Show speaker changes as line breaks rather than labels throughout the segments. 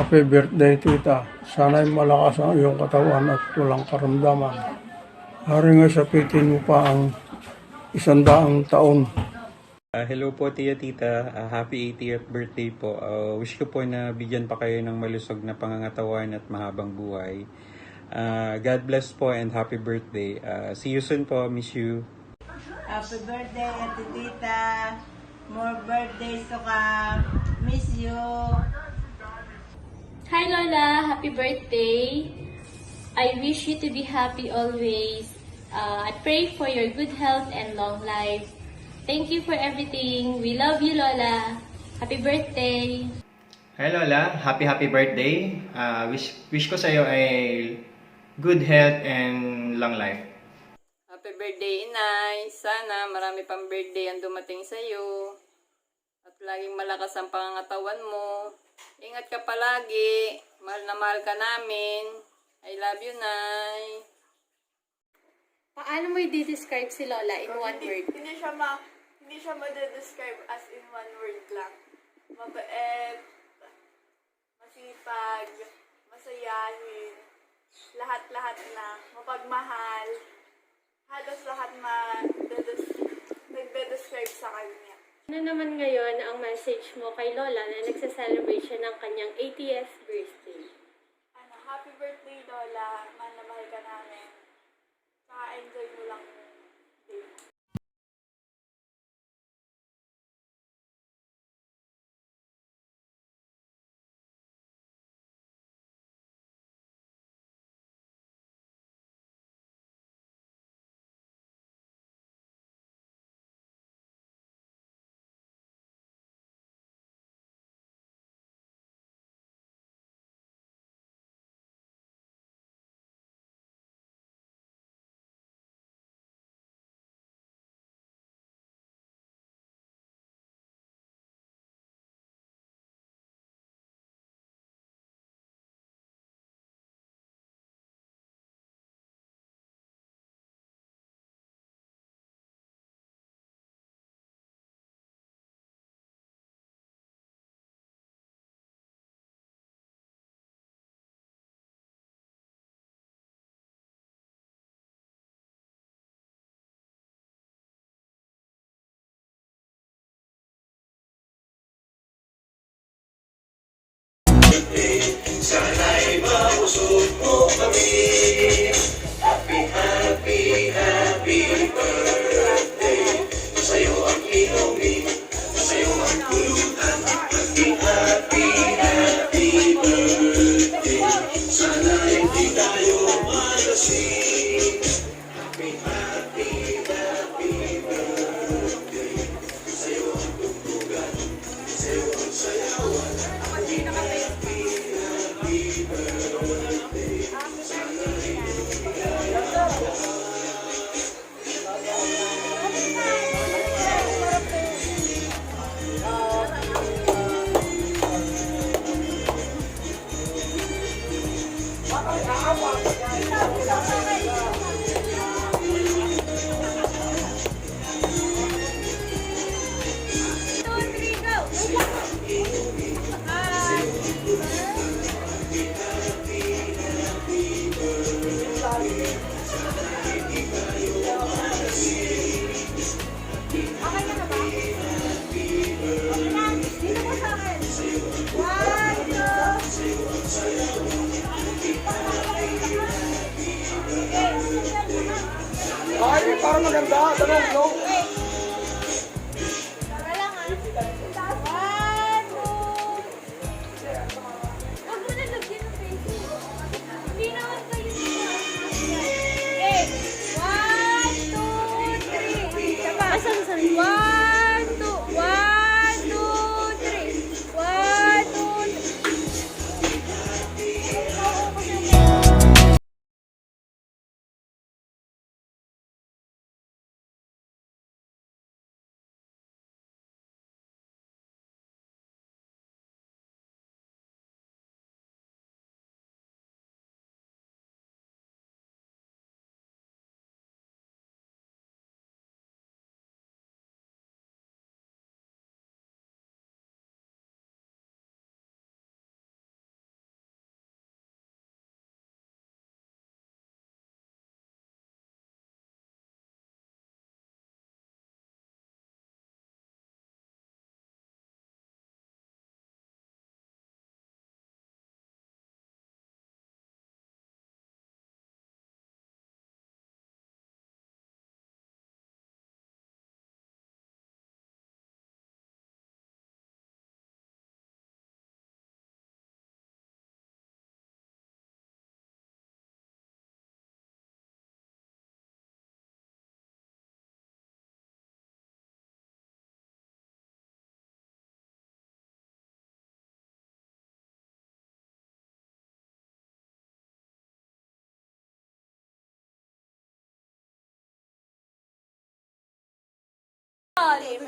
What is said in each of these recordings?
Happy birthday, tita. Sana'y malakas ang iyong katawan at walang karamdaman. Hari nga sapitin mo pa ang 100 taon.
Hello po tita. Happy 80th birthday po. Wish ko po na bigyan pa kayo ng malusog na pangangatawan at mahabang buhay. God bless po and happy birthday. See you soon po. Miss you.
Happy birthday, Ate Tita. More birthdays to come. Miss you.
Hi Lola, happy birthday. I wish you to be happy always. I pray for your good health and long life. Thank you for everything. We love you, Lola. Happy birthday.
Hi Lola, happy birthday. Wish ko sa iyo ay good health and long life.
Happy birthday, Inay. Sana marami pang birthday ang dumating sa iyo. At laging malakas ang pangangatawan mo. Ingat ka palagi. Mahal na mahal ka namin. I love you, Nay.
Paano mo i-describe si Lola in one word?
Hindi siya ma-describe as in one word lang. Mabait, masipag, masayahin, lahat-lahat na, mapagmahal. Halos lahat nagde-describe sa kanya.
Ano naman ngayon ang message mo kay Lola na nagsa-celebrate siya ng kanyang 80th birthday?
Happy birthday, Lola. Mahal na mahal ka namin. Saka enjoy mo lang yung day.
Sana'y mabusog mo kami. Happy birthday. Sa'yo ang inumin, sa'yo ang pulutan. Happy birthday. Sana'y di tayo malasing. Happy birthday. Sa'yo ang tugtugan, sa'yo ang sayawan.
Ay, parang maganda. Tanong, no?
Asan, asan? 1, 2, 1.
Unahin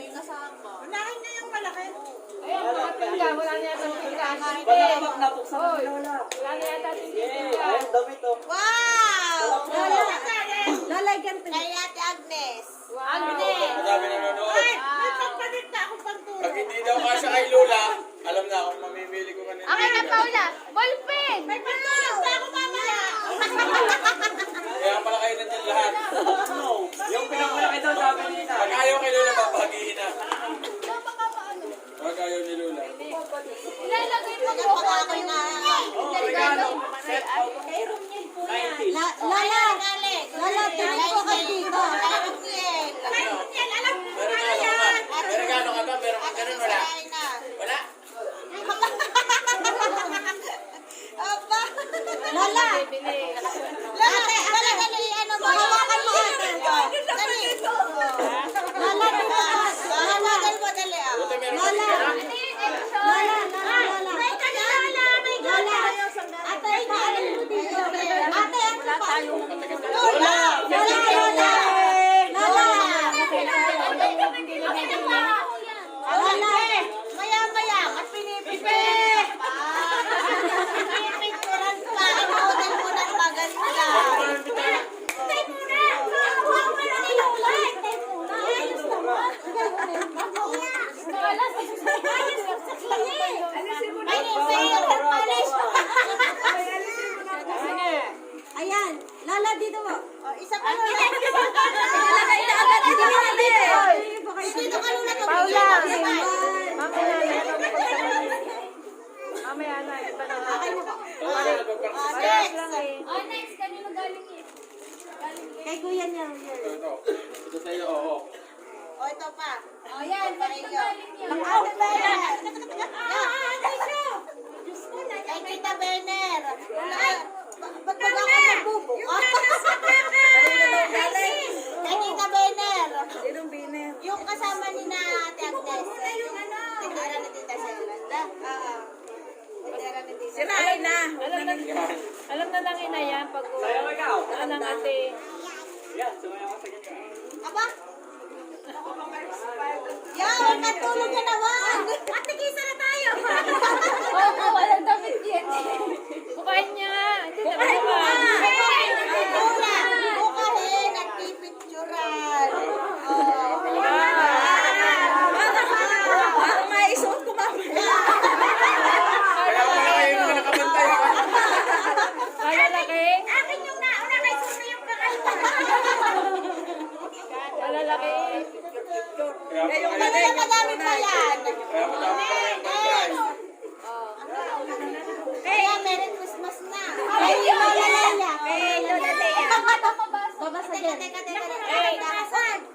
na yung malaki.
Ayan, mga pingga. Wala na yata pingga. Hoy, wala na yata pingga.
Wow! Lola, ganito. Kay Ate Agnes. Agnes!
Madami nanonood.
Ay, may pagpalit na akong pagtulong.
Pag hindi daw kasya kay Lola, alam na akong mamimili ko kanina.
Okay na, Paula. Ballpen!
May pagtulong pa ako mamaya.
Kaya pala kayo nandiyan lahat. Yung pinakamalaki daw sabi ni Ina. Pag ayaw kay Lola, papagihin na. Pag ayaw ni Lola.
Ilalagay mo
Kaya
po
pag ako na...
Regalo. Set out.
Lala, tingin ko kay dito.
May regalo ka ba? Meron ka ganun, wala? Wala?
Aba! Lola! Lola, dali, ano ba? Hawakan mo ate. Dali. Lola, hawakan mo, dali.
Buti meron ka
Lola.
ganun.
Lola. May kanila. Lola. Ate, paalam mo dito. Ate, ano pa? Lola. Lola. Lola. Maya-maya. At pinipicturan pa. Pinipicturan pa. Model mo ng maganda. Tay muna. Huwag mo na ni Lola. Tay muna. Ayos naman. Ayan, Lala dito mo. Isa pa Lola. Ilalagay na agad dito. Dito ka Lola. Paula.
Mamaya na, iba na.
Next.
Oh, next, kanino galing yun?
Kay kuya niya.
Ito sa'yo, oo.
O, ito pa.
Oh, yan, kanino galing yun?
Kay Tita Bener. Ba't ba ako magbubo? Kay Tita Bener. Sinong Bener? Yung kasama ni na Ate Agnes. Tindera ni Tita Shelanda. Tindera ni Tita Shelanda.
Alam na lang ina yan pag ano ng ate.
Aba? Yan, katulog ka naman. Ate, kisa na tayo.
Oo, walang damit yan.
Bukain niya. Hindi na
Bukahin mo
bukain.
nga. Bukahin at pipicturan. Parang may isuot ko mamaya.
Kaya pala kayo mga nakabantay.
Kalalaki.
Akin yung nauna kay Susi yung kakaiba.
Kalalaki.
Yung madami pa yan.
Kaya madami pa kayo bantay.
Kaya Merry Christmas na. Ay, Lola Leia. Kay Lola Leia. Babasa dyan. Teka.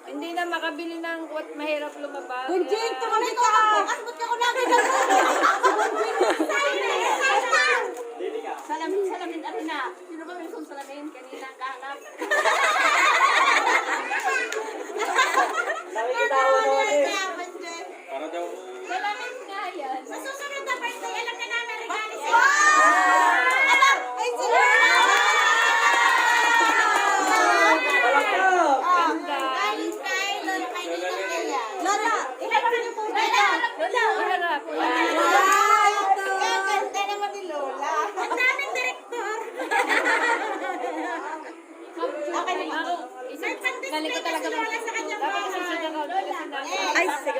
Hindi na makabili ng what mahirap lumabas.
Bunjing, tumalik ka ako. Asbot ka ko lagi na.
Salamin, ano na? Sino ba may salamin? Kanina kahanap.
Para daw.
Salamin nga yan.
Sa susunod na birthday, alam na namin regalo sa'yo. Aba, ay sila. Galing kay Lola, kay Tita Leia. Lola, ilagay niyo po.
Harap.
Ay, ang ganda naman ni Lola. Ang daming direktor.
Okay na ako. Galing ko talaga. Dapat kasi siya ka.
Ay, sige.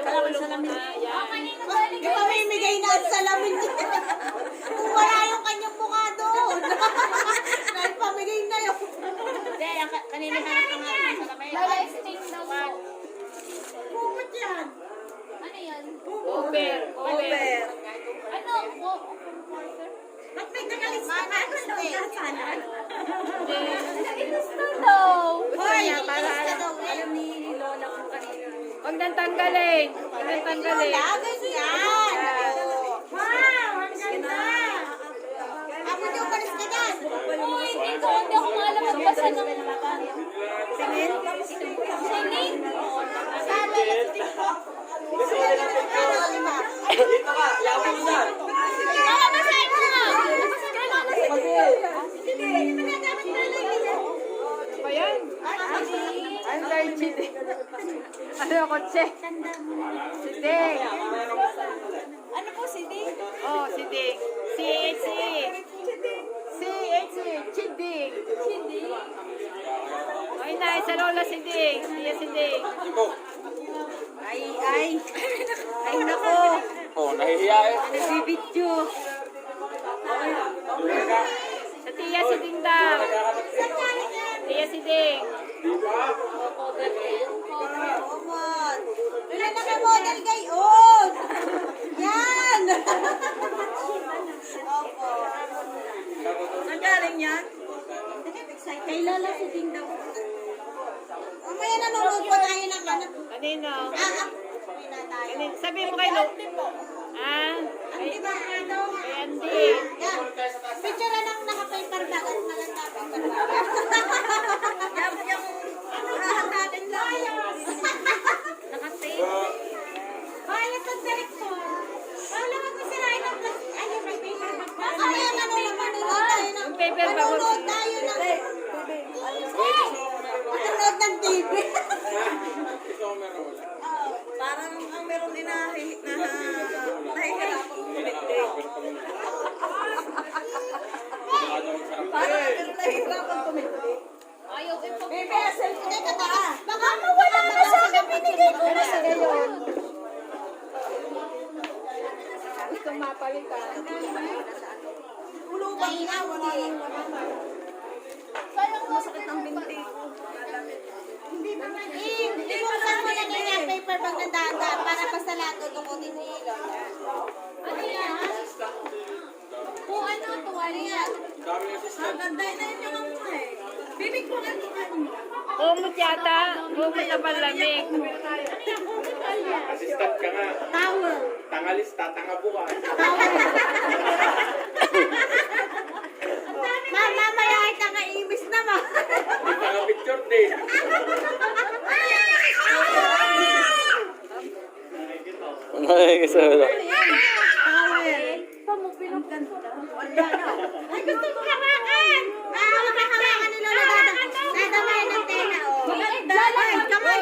Pamimigay na ang salamin niya. Kung wala yung kanyang mukha doon. Dahil pamigay na yun.
Hindi, kanina hanap ko nga ng salamin. Lala-sting daw po.
Kumot yan.
Ano yan?
Over.
Ano?
Ba't may nakalista ka? Ano daw sana?
Gusto daw.
Hoy, ilista daw eh. Alam ni Lola kung kanina.
Huwag nang tanggalin. Huwag nang tanggalin.
Lola, ganyan. Wow, ang ganda. Ako yung balis ka dyan.
Uy, hindi ako maalam magbasa ng
Singin?
singing.
Sabi na sa TikTok.
Dito ka, yapo mo na.
Mama, basahin mo nga.
Hindi, hindi pa nagamit na lang nila.
Ano ba yan?
Ay,
Under Chidi. Ano kotse? Si Ding.
Ano po si Ding?
Oh, si Ding. C-H-E. C-H-E. Chiding. Ay, na, sa lola si Ding. Siya si Ding.
Ay, nako.
Oh, nahihiya eh.
Nagbibidyo.
Sa tiya si Ding daw. Tiya si Ding.
Omod. Ilan na ka model gayon? Yan! Opo. Saan galing yan? Kay Lola si Ding daw. Mamaya nanonood pa tayo ng anak.
Kanino?
Uwi na tayo.
Sabi mo kay Luke. Ah?
Ang di ba ano?
Kay Andy.
Yan. Picture na lang naka-paper bag at maganda paper bag. Yung hahanapin lang. Naka-tape. Kaya pag director. Wala ka masirain ng ano, may paper bag. Kaya manonood tayo ng
paper bag.
manonood tayo ng manonood ng TV. Parang ang meron din na nahihirapan kumiti. Parang meron nahihirapan kumiti.
Ayaw ko po.
Bebe, selfie tayo kataas. Baka mawala na sa akin, binigay ko na sa ngayon.
Gusto mapalitan.
Ulo ba ina? Wala nang sayang masakit ang binti ko. Hindi mo kasama na niya paper bag ng daga para pasalato tumutin ni Lola.
Ano yan? Kung ano, tuwali yan.
Ang ganda na yun yung ang eh. Bibig ko lang yung ano.
Umot yata. Umot na palamig.
Assistant ka nga.
Towel.
Tangalista, tanga bukas.
Mamaya ay tanga-imis naman.
Tanga picture din.
Towel. Ang ganda. Ay, gusto ko hawakan. Hawakan ni Lola Dada. Dadamay ng tela, oh. Maganda. Ay, kamay.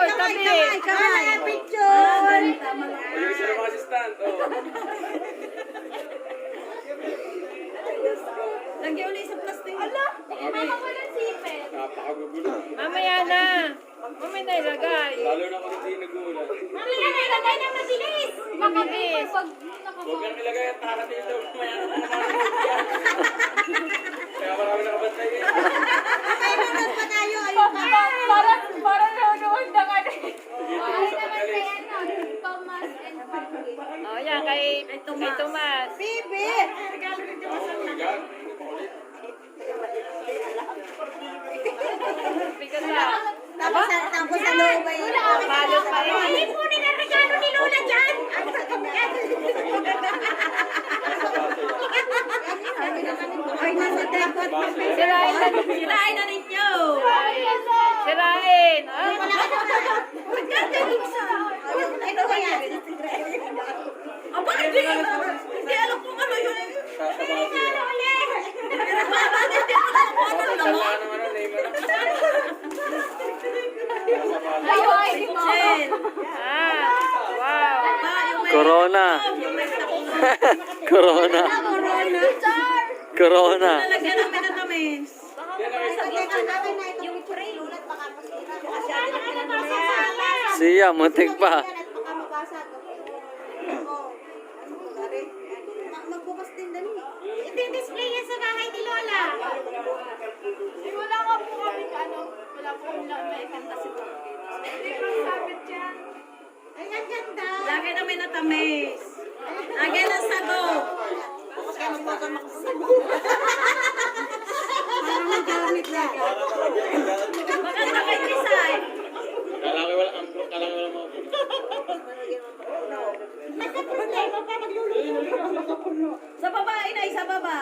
Picture.
Yung isa ng assistant. Oh.
Lagyan ulit sa plastic.
Mama ko ng sipet.
Napakagugulo.
Mamaya na. Mamaya na ilagay.
Lalo na kung hindi nagulat.
Mamaya na ilagay na mabilis. Makabilis.
Huwag kang ilagay at nakarating daw. Maya na kaya marami nakabantay eh.
Ay, nunod pa tayo. Ayun pa.
Para nanonood na ka rin.
Sige, sa pagalis.
Thomas and Patrick.
Oh, yan. Kay Tomas.
Bibi.
Oh my God.
Bigat na.
Tapos sa loob ay.
Balot pa rin.
Ay, kunin ang regalo ni Lola dyan. Ay, nasa dekot.
Sirain na.
Sirain na ninyo.
Sirain.
Ito kaya. Aba, hindi alam kung ano yun.
Sasabasi yan.
Ano
Tala naman ang name na.
Jen.
Wow.
Corona. Corona. Corona.
Talagyan namin na kami.
Siya, muntik pa.
Magbukas din dali. I-display yan sa bahay ni Lola.
Wala nga po kami wala po kami lang may fantasy po. Hindi ko sabit yan.
Ay, ang ganda.
Lagay namin na tamis. Lagay ng sago.
Parang nagamit na.
Maganda kay Pisay.
Kala ko wala mga
Sa babae na sa baba.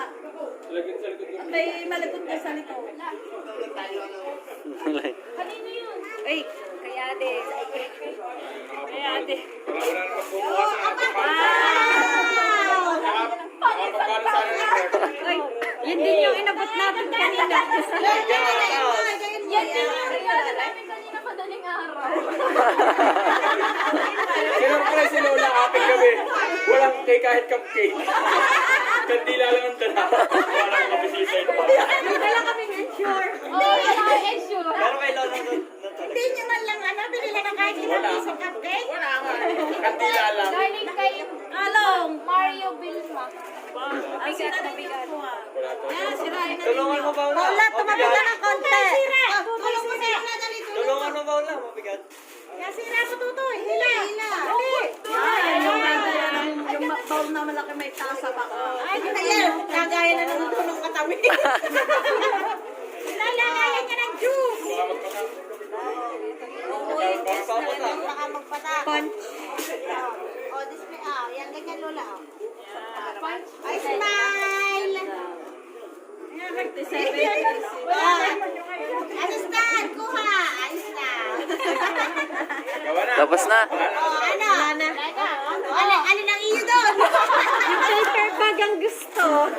lagyan sa likod ng
May malagod ka sa likod.
Kanino yun?
Ay, kaya ate. Kaya ate.
wala na magbubukas sa kapagkano sana ng record.
Ay, yun din yung inabot natin kanina.
Yan din yung
namin kanina madaling araw.
Siyempre si Lola ating gabi. Walang cake kahit cupcake. Kandila lang ang dala. Walang kabisita ito.
Wala kaming ensure.
Oo, wala ensure.
Pero kay Lola
Hindi nyo man lang binili na kahit ilang piso cupcake.
wala nga. Kandila lang.
Galing kay Mario Vilma. Ang bigat na bigat.
Tulungan mo ba ulit?
Paula, tumapit ka ng konti. Tulong mo sila na dali.
Tulungan mo ba ulit? Mabigat.
Kaya sira mo tutoy. Hila.
Yung bowl na malaki may tasa pa ka.
Ay, yan. Kagaya na ng tulong katawi. Lalagayan niya ng juice. Baka magpata. Punch. Oh, display. Yan, ganyan Lola. Ay, smile. Ayos na, kuha. Ayos na.
Tapos na.
Ano? Alin ang iyo doon? Yung paper bag ang gusto.